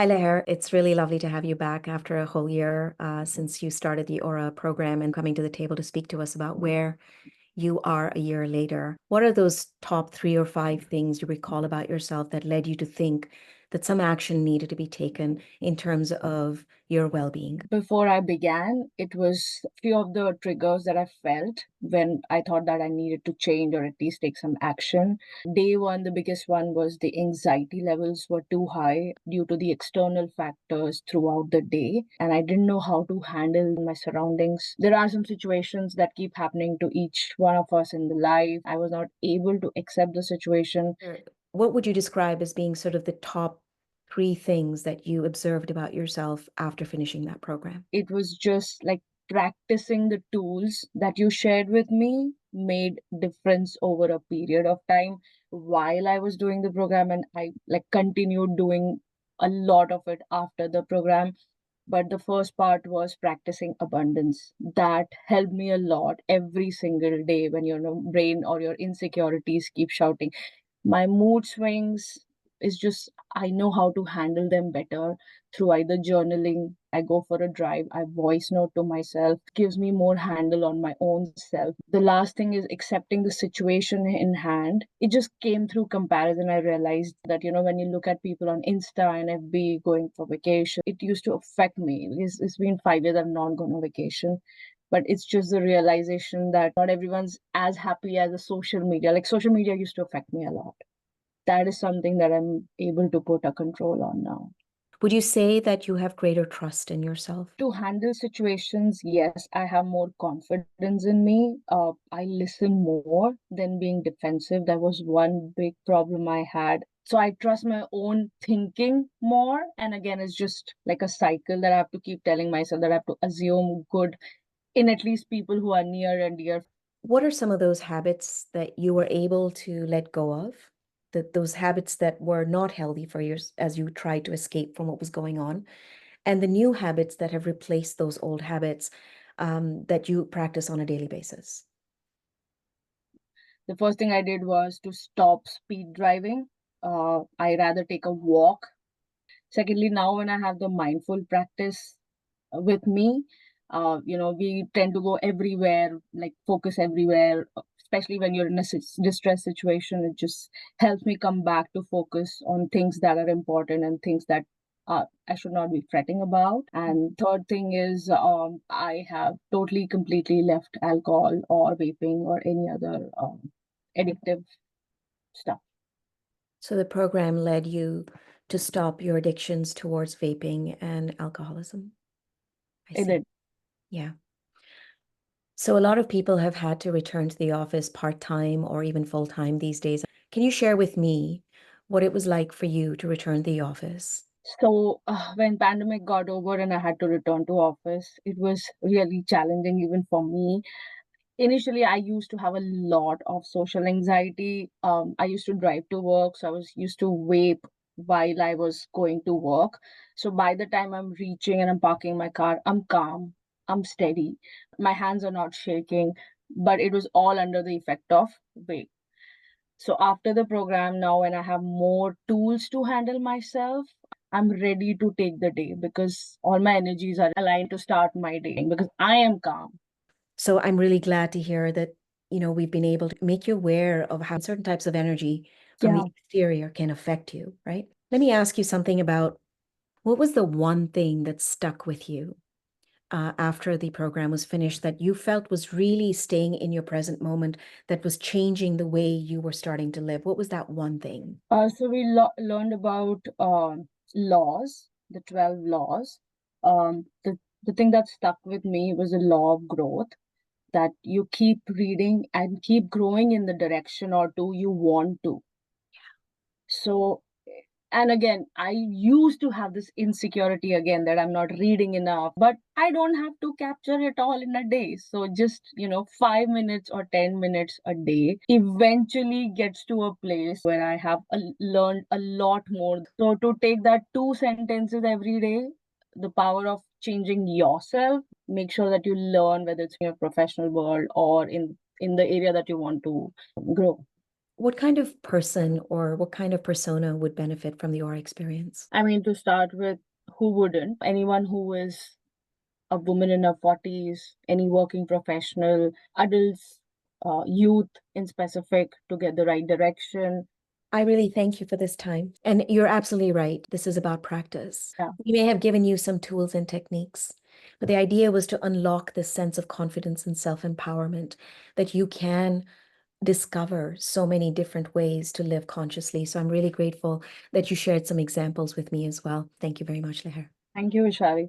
Hi, Leher. It's really lovely to have you back after a whole year since you started the ORA program and coming to the table to speak to us about where you are a year later. What are those top 3 or 5 things you recall about yourself that led you to think that some action needed to be taken in terms of your well-being? Before I began, it was a few of the triggers that I felt when I thought that I needed to change or at least take some action. Day one, the biggest one was the anxiety levels were too high due to the external factors throughout the day, and I didn't know how to handle my surroundings. There are some situations that keep happening to each one of us in the life. I was not able to accept the situation. What would you describe as being sort of the top 3 things that you observed about yourself after finishing that program? It was just like practicing the tools that you shared with me made difference over a period of time while I was doing the program, and I like continued doing a lot of it after the program. But the first part was practicing abundance. That helped me a lot every single day when your brain or your insecurities keep shouting. My mood swings is just, I know how to handle them better through either journaling, I go for a drive, I voice note to myself, gives me more handle on my own self. The last thing is accepting the situation in hand. It just came through comparison. I realized that, when you look at people on Insta and FB going for vacation, it used to affect me. It's been 5 years I've not gone on vacation. But it's just the realization that not everyone's as happy as a social media. Like social media used to affect me a lot. That is something that I'm able to put a control on now. Would you say that you have greater trust in yourself? To handle situations, yes, I have more confidence in me. I listen more than being defensive. That was one big problem I had. So I trust my own thinking more. And again, it's just like a cycle that I have to keep telling myself that I have to assume good in at least people who are near and dear. What are some of those habits that you were able to let go of? Those habits that were not healthy for you as you tried to escape from what was going on, and the new habits that have replaced those old habits that you practice on a daily basis? The first thing I did was to stop speed driving. I rather take a walk. Secondly, now when I have the mindful practice with me, we tend to go everywhere, like focus everywhere, especially when you're in a distress situation. It just helps me come back to focus on things that are important and things that I should not be fretting about. And third thing is, I have totally, completely left alcohol or vaping or any other addictive stuff. So the program led you to stop your addictions towards vaping and alcoholism. I It see. did. Yeah. So a lot of people have had to return to the office part-time or even full-time these days. Can you share with me what it was like for you to return to the office? So when pandemic got over and I had to return to office, it was really challenging even for me. Initially, I used to have a lot of social anxiety. I used to drive to work, so I was used to vape while I was going to work. So by the time I'm reaching and I'm parking my car, I'm calm, I'm steady. My hands are not shaking, but it was all under the effect of vape. So after the program, now when I have more tools to handle myself, I'm ready to take the day because all my energies are aligned to start my day because I am calm. So I'm really glad to hear that, we've been able to make you aware of how certain types of energy from the Yeah. exterior can affect you, right? Let me ask you something about what was the one thing that stuck with you after the program was finished that you felt was really staying in your present moment, that was changing the way you were starting to live? What was that one thing? So we learned about laws, the 12 laws. The thing that stuck with me was the law of growth, that you keep reading and keep growing in the direction or two you want to. So, and again, I used to have this insecurity again that I'm not reading enough, but I don't have to capture it all in a day. So just, 5 minutes or 10 minutes a day eventually gets to a place where I have learned a lot more. So to take that 2 sentences every day, the power of changing yourself, make sure that you learn, whether it's in your professional world or in the area that you want to grow. What kind of person or what kind of persona would benefit from the aura experience? I mean, to start with, who wouldn't? Anyone who is a woman in her 40s, any working professional, adults, youth in specific, to get the right direction. I really thank you for this time. And you're absolutely right. This is about practice. Yeah. We may have given you some tools and techniques, but the idea was to unlock this sense of confidence and self-empowerment that you can discover so many different ways to live consciously. So I'm really grateful that you shared some examples with me as well. Thank you very much, Leher. Thank you, Vishali.